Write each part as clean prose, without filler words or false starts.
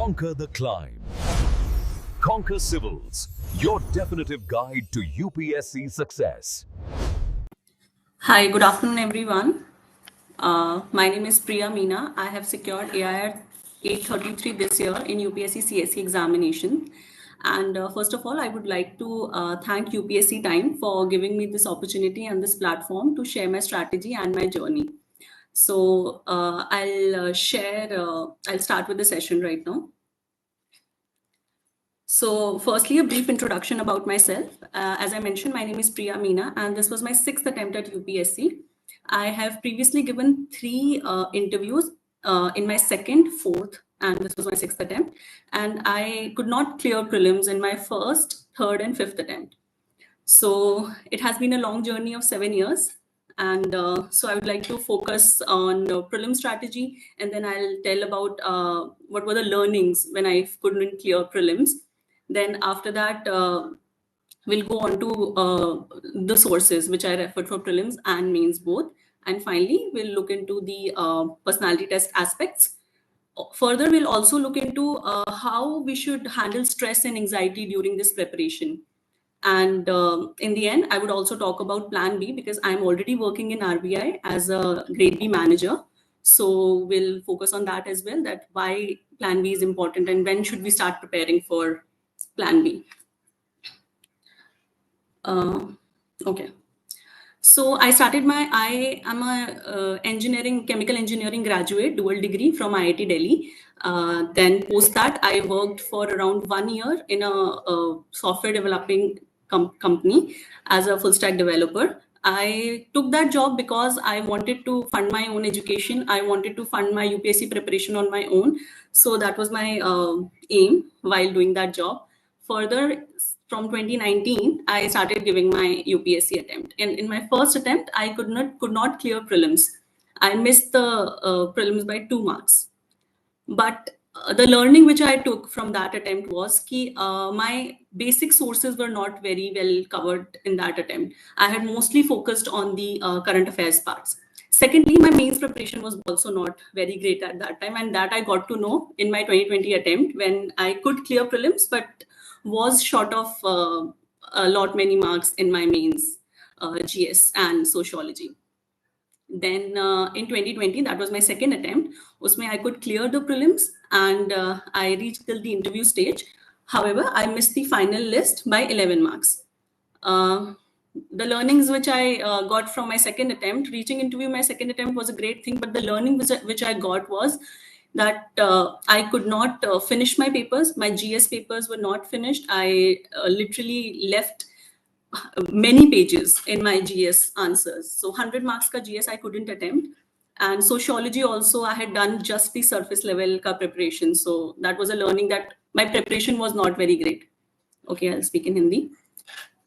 Conquer the climb. Conquer Civils, your definitive guide to UPSC success. Hi, good afternoon, everyone. My name is Priya Meena. I have secured AIR 833 this year in UPSC CSE examination. And first of all, I would like to thank UPSC Time for giving me this opportunity and this platform to share my strategy and my journey. So I'll start with the session right now. So firstly, a brief introduction about myself. As I mentioned, my name is Priya Meena, and this was my 6th attempt at UPSC. I have previously given 3 interviews in my 2nd, 4th, and this was my 6th attempt. And I could not clear prelims in my 1st, 3rd, and 5th attempt. So it has been a long journey of 7 years. And so I would like to focus on prelim strategy, and then I'll tell about what were the learnings when I couldn't clear prelims. Then after that, we'll go on to the sources which I referred for prelims and mains both. And finally, we'll look into the personality test aspects. Further, we'll also look into how we should handle stress and anxiety during this preparation. And in the end, I would also talk about Plan B because I'm already working in RBI as a Grade B manager. So we'll focus on that as well, that why Plan B is important and when should we start preparing for Plan B. Okay. So I am a chemical engineering graduate, dual degree from IIT Delhi. Then post that, I worked for around 1 year in a software developing company as a full stack developer. I took that job because I wanted to fund my own education. I wanted to fund my UPSC preparation on my own. So that was my aim while doing that job. Further, from 2019, I started giving my UPSC attempt. And in my first attempt, I could not clear prelims. I missed the prelims by 2 marks. But the learning which I took from that attempt was that my basic sources were not very well covered in that attempt. I had mostly focused on the current affairs parts. Secondly, my mains preparation was also not very great at that time, and that I got to know in my 2020 attempt when I could clear prelims, but was short of a lot many marks in my mains, GS and sociology. Then in 2020, that was my second attempt. Usme I could clear the prelims and I reached till the interview stage. However, I missed the final list by 11 marks. The learnings which I got from my second attempt, reaching interview my second attempt was a great thing, but the learning which I got was that I could not finish my papers. My GS papers were not finished. I literally left many pages in my GS answers. So 100 marks ka GS I couldn't attempt. And sociology also, I had done just the surface level ka preparation. So that was a learning that my preparation was not very great. Okay, I'll speak in Hindi.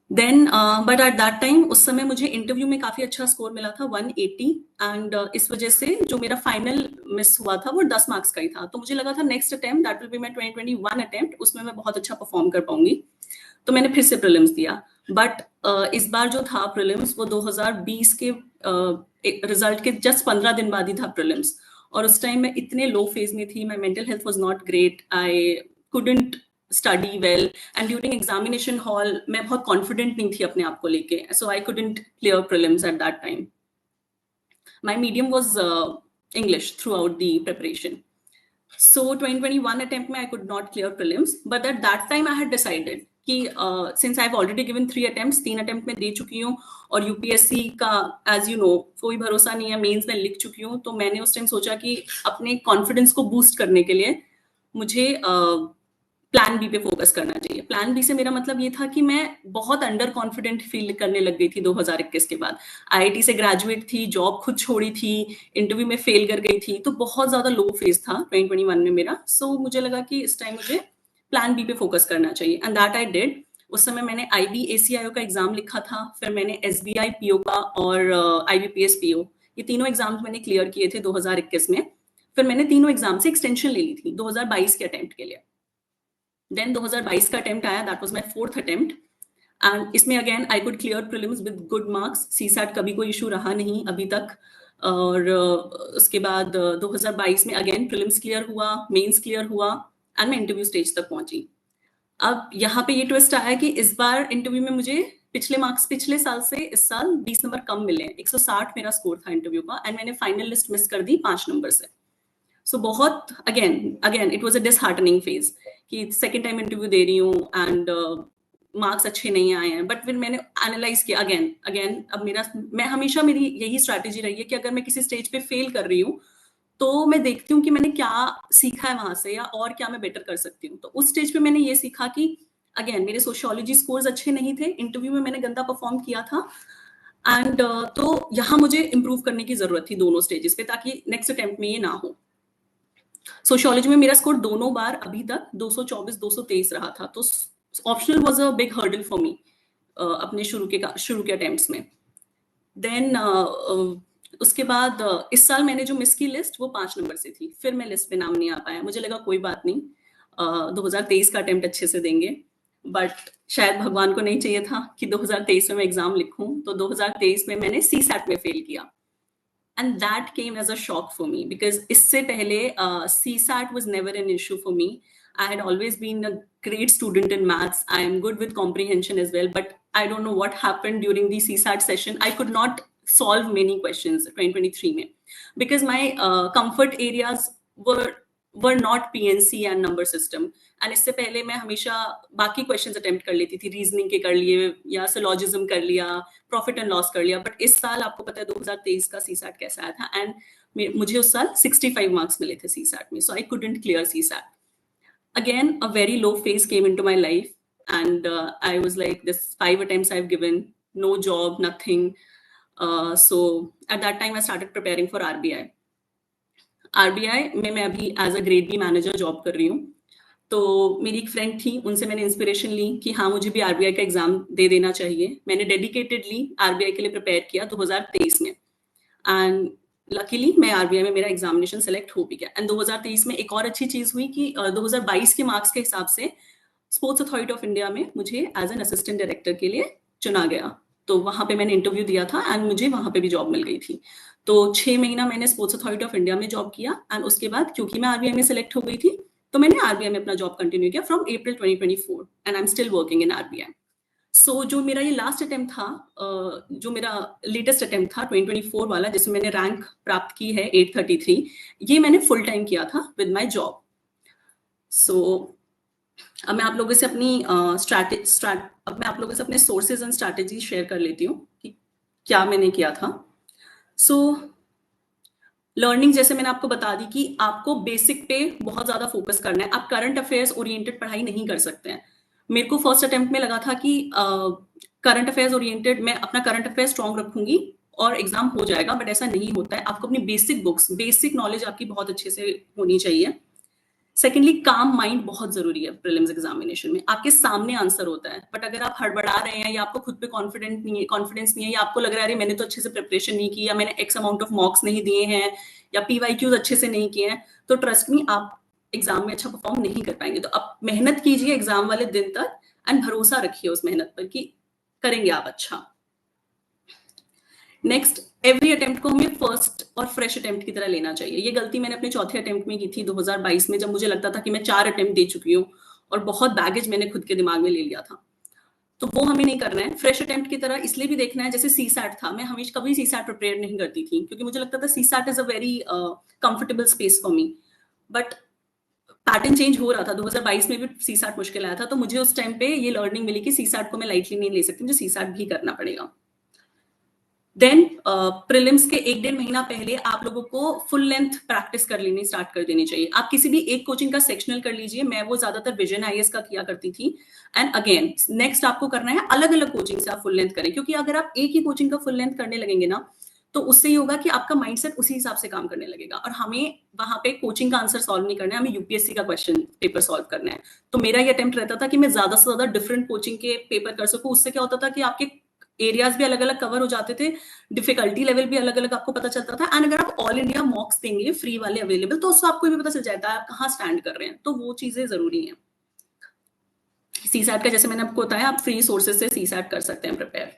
Then, but at that time, उस समय मुझे interview में काफी अच्छा score मिला था 180 and इस वजह से जो मेरा फाइनल मिस हुआ था वो 10 मार्क्स का ही था. तो मुझे लगा था next attempt, that will be my 2021 attempt, उसमें मैं बहुत अच्छा परफॉर्म कर पाऊंगी. तो मैंने फिर से प्रीलिम्स दिया. बट इस बार जो था प्रीलिम्स वो 2020 के रिजल्ट के जस्ट 15 दिन बाद ही था प्रीलिम्स. और उस टाइम मैं इतने लो फेज में थी, my mental health was not great, I couldn't study well, and during examination hall मैं बहुत confident नहीं थी अपने आप को लेके, so I couldn't clear prelims at that time. My medium was English throughout the preparation. So 2021 attempt में I could not clear prelims, but at that time I had decided कि since I've already given 3 attempts, 3 attempt में दे चुकी हूँ और UPSC का as you know कोई भरोसा नहीं है, मेंस में लिख चुकी हूँ. तो मैंने उस टाइम सोचा कि अपने कॉन्फिडेंस को बूस्ट करने के लिए मुझे प्लान बी पे फोकस करना चाहिए. प्लान बी से मेरा मतलब ये था कि मैं बहुत अंडर कॉन्फिडेंट फील करने लग गई थी 2021 के बाद. आईआईटी से ग्रेजुएट थी, जॉब खुद छोड़ी थी, इंटरव्यू में फेल कर गई थी, तो बहुत ज्यादा लो फेज था 2021 में मेरा. सो मुझे लगा कि इस टाइम मुझे प्लान बी पे फोकस करना चाहिए, एंड दैट आई डिड. उस समय मैंने IBACIO का एग्जाम लिखा था, फिर मैंने SBI PO का और IBPS PO, ये तीनों एग्जाम्स मैंने क्लियर किए थे 2021 में. फिर मैंने तीनों एग्जाम से एक्सटेंशन ले ली थी 2022 के अटेम्प्ट के लिए. देन 2022 का अटेम्प्ट आया, that was my 4th attempt, and इसमें again I could clear prelims with good marks. CSAT कभी कोई इशू रहा नहीं अभी तक. और उसके बाद 2022 में अगेन प्रीलिम्स क्लियर हुआ, मेंस क्लियर हुआ, एंड मैं इंटरव्यू स्टेज तक पहुंची। अब यहाँ पे ये ट्विस्ट आया कि इस बार इंटरव्यू में मुझे पिछले साल से इस साल 20 नंबर कम मिले। 160 मेरा स्कोर था इंटरव्यू का एंड मैंने फाइनल लिस्ट मिस कर दी 5 नंबर से। सो बहुत again it was a disheartening phase कि सेकंड टाइम इंटरव्यू दे रही हूँ एंड मार्क्स अच्छे नहीं आए हैं। बट फिर मैंने एनालाइज किया अगेन अब मैं हमेशा मेरी यही स्ट्रैटेजी रही है कि अगर मैं किसी स्टेज पे फेल कर रही हूँ तो मैं देखती हूँ कि मैंने क्या सीखा है वहां से या और क्या मैं बेटर कर सकती हूँ। तो उस स्टेज पे मैंने ये सीखा कि अगेन मेरे सोशियोलॉजी स्कोर्स अच्छे नहीं थे, इंटरव्यू में मैंने गंदा परफॉर्म किया था एंड तो यहाँ मुझे इंप्रूव करने की जरूरत थी दोनों स्टेजेस पे ताकि नेक्स्ट अटेम्प्ट में ये ना हो। सोशियोलॉजी में मेरा स्कोर दोनों बार अभी तक 224 223 रहा था, तो optional was a big hurdle for me अपने शुरू के अटेम्प्ट्स में। देन उसके बाद इस साल मैंने जो मिस की लिस्ट वो 5 नंबर से थी, फिर मैं लिस्ट पे नाम नहीं आ पाया। मुझे लगा कोई बात नहीं, 2023 का अटेम्प्ट अच्छे से देंगे, बट शायद भगवान को नहीं चाहिए था कि 2023 में मैं एग्जाम लिखूं, तो 2023 में मैंने सी सैट में फेल किया and that came as a shock for me because isse pehle CSAT was never an issue for me. I had always been a great student in maths. I am good with comprehension as well, but I don't know what happened during the CSAT session. I could not solve many questions 2023 mein because my comfort areas were not PNC and number system. And इससे पहले मैं हमेशा बाकी questions attempt कर लेती थी, reasoning के कर लिए या सिलॉजिज्म कर लिया, प्रॉफिट एंड लॉस कर लिया। बट इस साल आपको पता है 2023 का सीसैट कैसा आया था एंड मुझे उस साल 65 मार्क्स मिले थे सीसैट में, so I couldn't clear CSAT. Again a very low phase came into my life and I was like this 5 attempts I have given, no job, nothing. So at that time I started preparing for RBI में मैं अभी as a grade B manager job कर रही हूँ। तो मेरी एक friend थी, उनसे मैंने इंस्पिरेशन ली कि हाँ मुझे भी आरबीआई का एग्जाम दे देना चाहिए। मैंने डेडिकेटेडली आरबीआई के लिए प्रिपेयर किया 2023 में एंड लकीली मैं आरबीआई में मेरा एग्जामिनेशन सेलेक्ट हो भी गया। एंड 2023 में एक और अच्छी चीज हुई कि 2022 के मार्क्स के हिसाब से स्पोर्ट्स अथॉरिटी ऑफ इंडिया में मुझे एज एन असिस्टेंट डायरेक्टर के लिए चुना गया। तो वहां पे मैंने इंटरव्यू दिया था एंड मुझे वहां पे भी जॉब मिल गई थी। तो 6 महीना मैंने स्पोर्ट्स अथॉरिटी ऑफ इंडिया में जॉब किया एंड उसके बाद क्योंकि मैं आरबीआई में सिलेक्ट हो गई थी तो मैंने आरबीआई में अपना जॉब कंटिन्यू किया from April 2024 and I am still working in RBI. So जो मेरा ये लास्ट अटेम्प्ट था, जो मेरा लेटेस्ट अटेम्प्ट था 2024 वाला जिसमें मैंने रैंक प्राप्त की है 833, ये मैंने फुल टाइम किया था विद माय जॉब। सो अब मैं आप लोगों से अपने सोर्सेज एंड स्ट्रैटेजी शेयर कर लेती हूँ कि क्या मैंने किया था। सो लर्निंग जैसे मैंने आपको बता दी कि आपको बेसिक पे बहुत ज्यादा फोकस करना है, आप करंट अफेयर्स ओरिएंटेड पढ़ाई नहीं कर सकते हैं। मेरे को फर्स्ट अटेम्प्ट में लगा था कि करंट अफेयर्स ओरिएंटेड मैं अपना करंट अफेयर स्ट्रॉन्ग रखूंगी और एग्जाम हो जाएगा, बट ऐसा नहीं होता है। आपको अपनी बेसिक नॉलेज आपकी बहुत अच्छे से होनी चाहिए। सेकेंडली काम माइंड बहुत जरूरी है प्रीलिम्स एग्जामिनेशन में, आपके सामने आंसर होता है, बट अगर आप हड़बड़ा रहे हैं या आपको खुद पे कॉन्फिडेंस नहीं है या आपको लग रहा है मैंने तो अच्छे से प्रिपरेशन नहीं की या मैंने एक्स अमाउंट ऑफ मार्क्स नहीं दिए हैं या पीवाईक्यूज अच्छे से नहीं किए हैं, तो ट्रस्ट मी आप एग्जाम में अच्छा परफॉर्म नहीं कर पाएंगे। तो आप मेहनत कीजिए एग्जाम वाले दिन तक एंड भरोसा रखिए उस मेहनत पर कि करेंगे आप अच्छा। नेक्स्ट, एवरी अटेम्प्ट को हमें फर्स्ट और फ्रेश अटेम्प्ट की तरह लेना चाहिए। ये गलती मैंने अपने चौथे अटेम्प्ट में की थी 2022 में, जब मुझे लगता था कि मैं 4 अटेम्प्ट दे चुकी हूँ और बहुत बैगेज मैंने खुद के दिमाग में ले लिया था। तो वो हमें नहीं करना है। फ्रेश अटेम्प्ट की तरह इसलिए भी देखना है, जैसे सीसैट था, मैं हमेशा कभी सीसैट प्रिपेयर नहीं करती थी क्योंकि मुझे लगता था CSAT is a very comfortable space for me, but pattern change हो रहा था। 2022 में भी सीसैट मुश्किल आया था, तो मुझे उस टाइम पे ये लर्निंग मिली कि सीसैट को मैं लाइटली नहीं ले सकती, मुझे सीसैट भी करना पड़ेगा। देन प्रीलिम्स के 1-1.5 महीना पहले आप लोगों को फुल लेंथ प्रैक्टिस कर लेनी स्टार्ट कर देनी चाहिए। आप किसी भी एक कोचिंग का सेक्शनल कर लीजिए, मैं वो ज्यादातर विजन आईएएस का किया करती थी। एंड अगेन नेक्स्ट आपको करना है अलग अलग कोचिंग से आप फुल लेंथ करें, क्योंकि अगर आप एक ही कोचिंग का फुल लेंथ करने लगेंगे ना तो उससे ये होगा कि आपका माइंडसेट उसी हिसाब से काम करने लगेगा। और हमें वहां पे कोचिंग का आंसर सॉल्व नहीं करना है, हमें यूपीएससी का क्वेश्चन पेपर सॉल्व करना है। तो मेरा ये अटेम्प्ट रहता था कि मैं ज्यादा से ज्यादा डिफरेंट कोचिंग के पेपर कर सकूं। उससे क्या होता था कि आपके एरियाज भी अलग अलग कवर हो जाते थे, डिफिकल्टी लेवल भी अलग अलग आपको पता चलता था। एंड अगर आप ऑल इंडिया मॉक्स देंगे फ्री वाले अवेलेबल, तो उससे आपको भी पता चल जाता है आप कहाँ स्टैंड कर रहे हैं। तो वो चीजें जरूरी हैं। सीसैट का जैसे मैंने आपको बताया, आप फ्री सोर्सेज से सीसैट कर सकते हैं प्रिपेयर।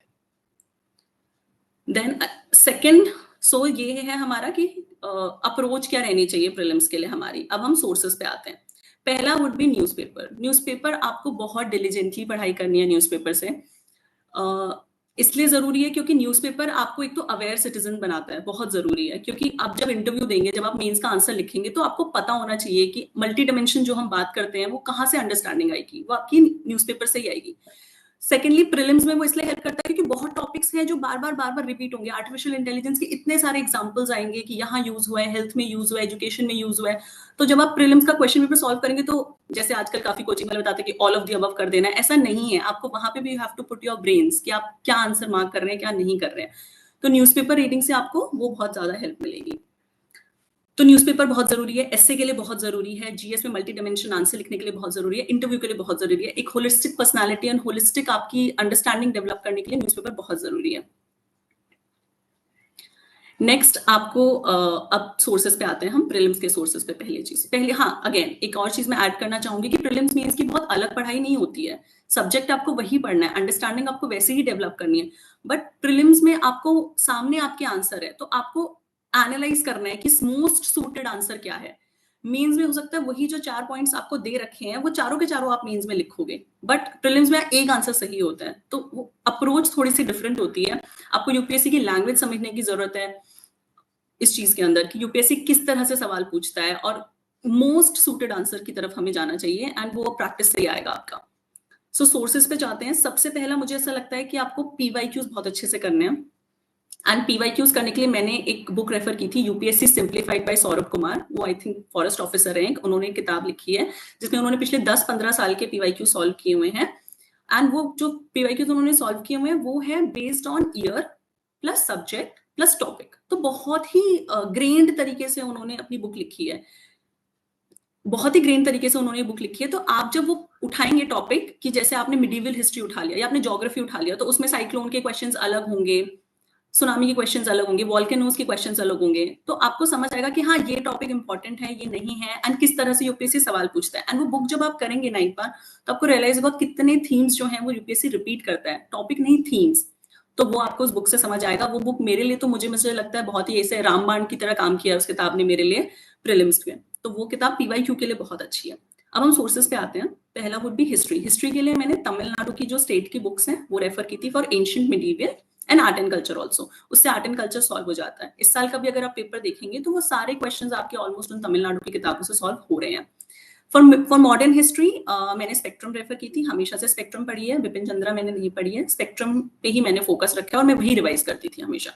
देन सेकेंड, सो ये है हमारा कि अप्रोच क्या रहनी चाहिए प्रीलिम्स के लिए हमारी। अब हम सोर्सेस पे आते हैं। पहला वुड बी न्यूज़पेपर। न्यूज़पेपर आपको बहुत डिलिजेंटली पढ़ाई करनी है न्यूज़पेपर से। इसलिए ज़रूरी है क्योंकि न्यूज़पेपर आपको एक तो अवेयर सिटीज़न बनाता है, बहुत ज़रूरी है, क्योंकि आप जब इंटरव्यू देंगे, जब आप मेंस का आंसर लिखेंगे, तो आपको पता होना चाहिए कि मल्टी डायमेंशन जो हम बात करते हैं, वो कहाँ से अंडरस्टैंडिंग आएगी, वो आपकी न्यूज़पेपर से ही आएगी। सेकेंडली, प्रीलिम्स में वो इसलिए हेल्प करता है क्योंकि बहुत टॉपिक्स हैं जो बार-बार रिपीट होंगे। आर्टिफिशियल इंटेलिजेंस के इतने सारे एग्जांपल्स आएंगे कि यहाँ यूज़ हुआ है, हेल्थ में यूज़ हुआ है, एजुकेशन में यूज़ हुआ है। तो जब आप प्रीलिम्स का क्वेश्चन पेपर सॉल्व करेंगे, तो जैसे आजकल काफ़ी कोचिंग वाले बताते हैं कि ऑल ऑफ द अबव कर देना है, ऐसा नहीं है। आपको वहाँ पे भी you have to put your brains कि आप क्या आंसर मार्क कर रहे हैं, क्या नहीं कर रहे हैं। तो न्यूज़पेपर रीडिंग से आपको वो बहुत ज़्यादा हेल्प मिलेगी। तो न्यूज़पेपर बहुत ज़रूरी है, एस्से के लिए बहुत ज़रूरी है, जीएस में मल्टी डायमेंशन आंसर लिखने के लिए बहुत ज़रूरी है, इंटरव्यू के लिए बहुत ज़रूरी है। एक होलिस्टिक पर्सनैलिटी एंड होलिस्टिक आपकी अंडरस्टैंडिंग डेवलप करने के लिए न्यूज़पेपर बहुत ज़रूरी है। नेक्स्ट आपको अब सोर्सेज पे आते हैं हम, प्रीलिम्स के सोर्सेज पे। पहले हाँ, अगेन एक और चीज़ मैं ऐड करना चाहूँगी कि प्रीलिम्स मेंस की बहुत अलग पढ़ाई नहीं होती है। सब्जेक्ट आपको वही पढ़ना है, अंडरस्टैंडिंग आपको वैसे ही डेवलप करनी है, बट प्रीलिम्स में आपको सामने आपके आंसर है, तो आपको एनालाइज करना है कि मोस्ट सूटेड आंसर क्या है। मेंस में हो सकता है वही जो 4 पॉइंट्स आपको दे रखे हैं, वो चारों के चारों आप मेंस में लिखोगे, बट प्रीलिम्स में एक आंसर सही होता है। तो वो अप्रोच थोड़ी सी डिफरेंट होती है। आपको यूपीएससी की लैंग्वेज समझने की जरूरत है इस चीज के अंदर कि यूपीएससी किस तरह से सवाल पूछता है, और मोस्ट सूटेड आंसर की तरफ हमें जाना चाहिए, एंड वो प्रैक्टिस से ही आएगा आपका। सो सोर्सेज पे जाते हैं। सबसे पहला मुझे ऐसा लगता है कि आपको पीवाईक्यूज बहुत अच्छे से करने हैं, एंड पीवाईक्यूज करने के लिए मैंने एक बुक रेफर की थी, UPSC simplified by Saurabh Kumar. वो आई थिंक फॉरेस्ट ऑफिसर हैं, उन्होंने एक किताब लिखी है जिसमें उन्होंने पिछले 10-15 साल के पीवाईक्यू सॉल्व किए हुए हैं, एंड वो जो पीवाईक्यूज उन्होंने सॉल्व किए हुए हैं वो है based on year plus subject plus topic. तो बहुत ही ग्रेन्ड तरीके से उन्होंने अपनी बुक लिखी है, बहुत ही ग्रेन तरीके से उन्होंने बुक लिखी है। तो आप जब वो उठाएंगे टॉपिक, कि जैसे आपने मिडीवल हिस्ट्री उठा लिया या आपने ज्योग्राफी उठा लिया, तो उसमें साइक्लोन के क्वेश्चंस अलग होंगे, सुनामी के क्वेश्चंस अलग होंगे, वॉल्केनोज के क्वेश्चंस अलग होंगे। तो आपको समझ आएगा कि हाँ, ये टॉपिक इंपॉर्टेंट है, ये नहीं है, एंड किस तरह से यूपीएससी सवाल पूछता है। एंड वो बुक जब आप करेंगे 9 बार, तो आपको रियलाइज होगा कितने थीम्स जो हैं वो यूपीएससी रिपीट करता है, टॉपिक नहीं, थीम्स। तो वो आपको उस बुक से समझ आएगा। वो बुक मेरे लिए, तो मुझे लगता है बहुत ही ऐसे रामबाण की तरह काम किया उस किताब ने मेरे लिए प्रीलिम्स में। तो वो किताब पीवाईक्यू के लिए बहुत अच्छी है। अब हम सोर्सेज पे आते हैं। पहला वुड बी हिस्ट्री। हिस्ट्री के लिए मैंने तमिलनाडु की जो स्टेट की बुक्स हैं वो रेफर की थी, for ancient medieval and art and culture also. उससे आर्ट एंड कल्चर सॉल्व हो जाता है। इस साल का भी अगर आप पेपर देखेंगे तो वो सारे क्वेश्चंस आपके ऑलमोस्ट उन तमिलनाडु की किताबों से सॉल्व हो रहे हैं। फॉर मॉडर्न हिस्ट्री मैंने स्पेक्ट्रम रेफर की थी, हमेशा से स्पेक्ट्रम पढ़ी है, बिपिन चंद्रा मैंने नहीं पढ़ी है। स्पेक्ट्रम पे ही मैंने फोकस रखा है और मैं वही रिवाइज करती थी हमेशा।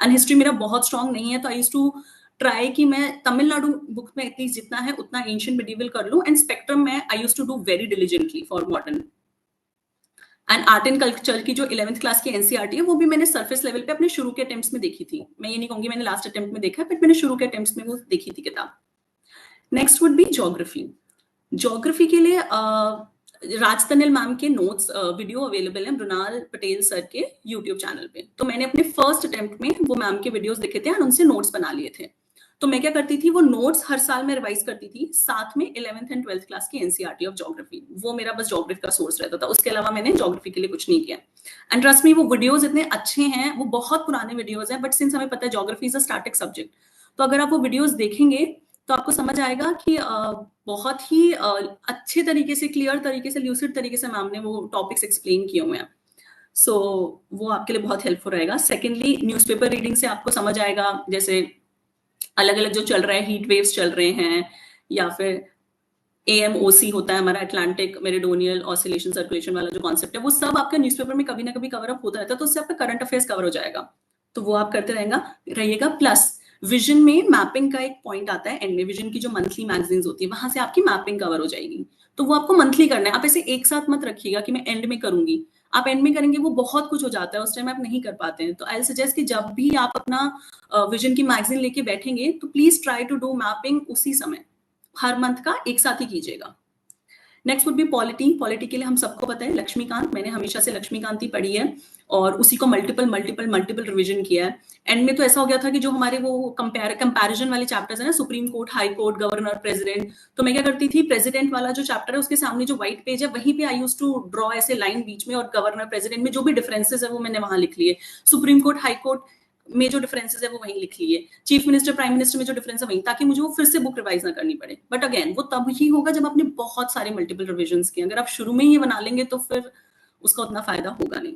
एंड हिस्ट्री मेरा बहुत स्ट्रांग नहीं है, तो आई यूज्ड टू ट्राई कि मैं तमिलनाडु बुक में एटलीस्ट जितना है उतना एंशिएंट मिडीवल कर लूं, एंड स्पेक्ट्रम में I used to do very diligently for modern. And art and culture की जो 11th क्लास की एनसीईआरटी है वो भी मैंने सरफेस लेवल पे अपने शुरू के अटेम्प्ट्स में देखी थी। मैं ये नहीं कहूंगी मैंने लास्ट अटेम्प्ट में देखा है, बट मैंने शुरू के अटेम्प्ट्स में वो देखी थी किताब। Next would B geography. Geography के लिए राजतनिल मैम के नोट्स वीडियो अवेलेबल है मृणाल पटेल सर के यूट्यूब चैनल पे। तो मैंने अपने फर्स्ट अटेम्प्ट में वो मैम के वीडियोस देखे थे और उनसे नोट्स बना लिए थे। तो मैं क्या करती थी, वो नोट्स हर साल में रिवाइज करती थी, साथ में 11th एंड 12th क्लास की एनसीईआरटी ऑफ ज्योग्राफी। वो मेरा बस ज्योग्राफी का सोर्स रहता था, उसके अलावा मैंने ज्योग्राफी के लिए कुछ नहीं किया। एंड ट्रस्ट मी, वो वीडियोस इतने अच्छे हैं, वो बहुत पुराने वीडियोस हैं, बट सिंस हमें पता है geography is a static subject, तो अगर आप वो वीडियोस देखेंगे तो आपको समझ आएगा कि बहुत ही अच्छे तरीके से, क्लियर तरीके से, ल्यूसिड तरीके से मैम ने वो टॉपिक्स एक्सप्लेन किए हुए हैं। सो वो आपके लिए बहुत हेल्पफुल रहेगा। सेकेंडली, न्यूज़पेपर रीडिंग से आपको समझ आएगा, जैसे अलग अलग जो चल रहा है, हीट वेव्स चल रहे हैं, या फिर AMOC होता है हमारा, अटलांटिक मेरिडोनियल ऑसिलेशन सर्कुलेशन वाला जो कॉन्सेप्ट है, वो सब आपका न्यूज़पेपर में कभी ना कभी कवर अप होता रहता है, तो उससे आपका करंट अफेयर्स कवर हो जाएगा। तो वो आप करते रहिएगा। प्लस विजन में मैपिंग का एक पॉइंट आता है एंड में, विजन की जो मंथली मैगजीन्स होती है वहां से आपकी मैपिंग कवर हो जाएगी। तो वो आपको मंथली करना है, आप ऐसे एक साथ मत रखिएगा कि मैं एंड में करूंगी। आप एंड में करेंगे वो बहुत कुछ हो जाता है, उस टाइम आप नहीं कर पाते हैं। तो आई सजेस्ट कि जब भी आप अपना विजन की मैगजीन लेके बैठेंगे तो please try to do mapping उसी समय, हर मंथ का एक साथ ही कीजिएगा। Next would be polity. Polity के लिए हम सबको पता है लक्ष्मीकांत, मैंने हमेशा से लक्ष्मीकांत ही पढ़ी है और उसी को मल्टीपल रिवीजन किया है। एंड में तो ऐसा हो गया था कि जो हमारे वो कंपैरिजन वाले चैप्टर्स है ना, supreme court, high court, governor, president, तो मैं क्या करती थी, प्रेसिडेंट वाला जो चैप्टर है उसके सामने जो व्हाइट पेज है वहीं पे आई यूज्ड टू ड्रॉ ऐसे लाइन बीच में, और गवर्नर प्रेसिडेंट में जो भी डिफरेंसेस है वो मैंने वहां लिख लिए। सुप्रीम कोर्ट, हाई कोर्ट में जो डिफरेंसेस है वो वहीं लिख लिए, चीफ मिनिस्टर प्राइम मिनिस्टर में जो डिफरेंस है वहीं, ताकि मुझे वो फिर से बुक रिवाइज ना करनी पड़े। बट अगेन वो तब ही होगा जब आपने बहुत सारे मल्टीपल रिविजन किए। अगर आप शुरू में ही ये बना लेंगे तो फिर उसका उतना फायदा होगा नहीं।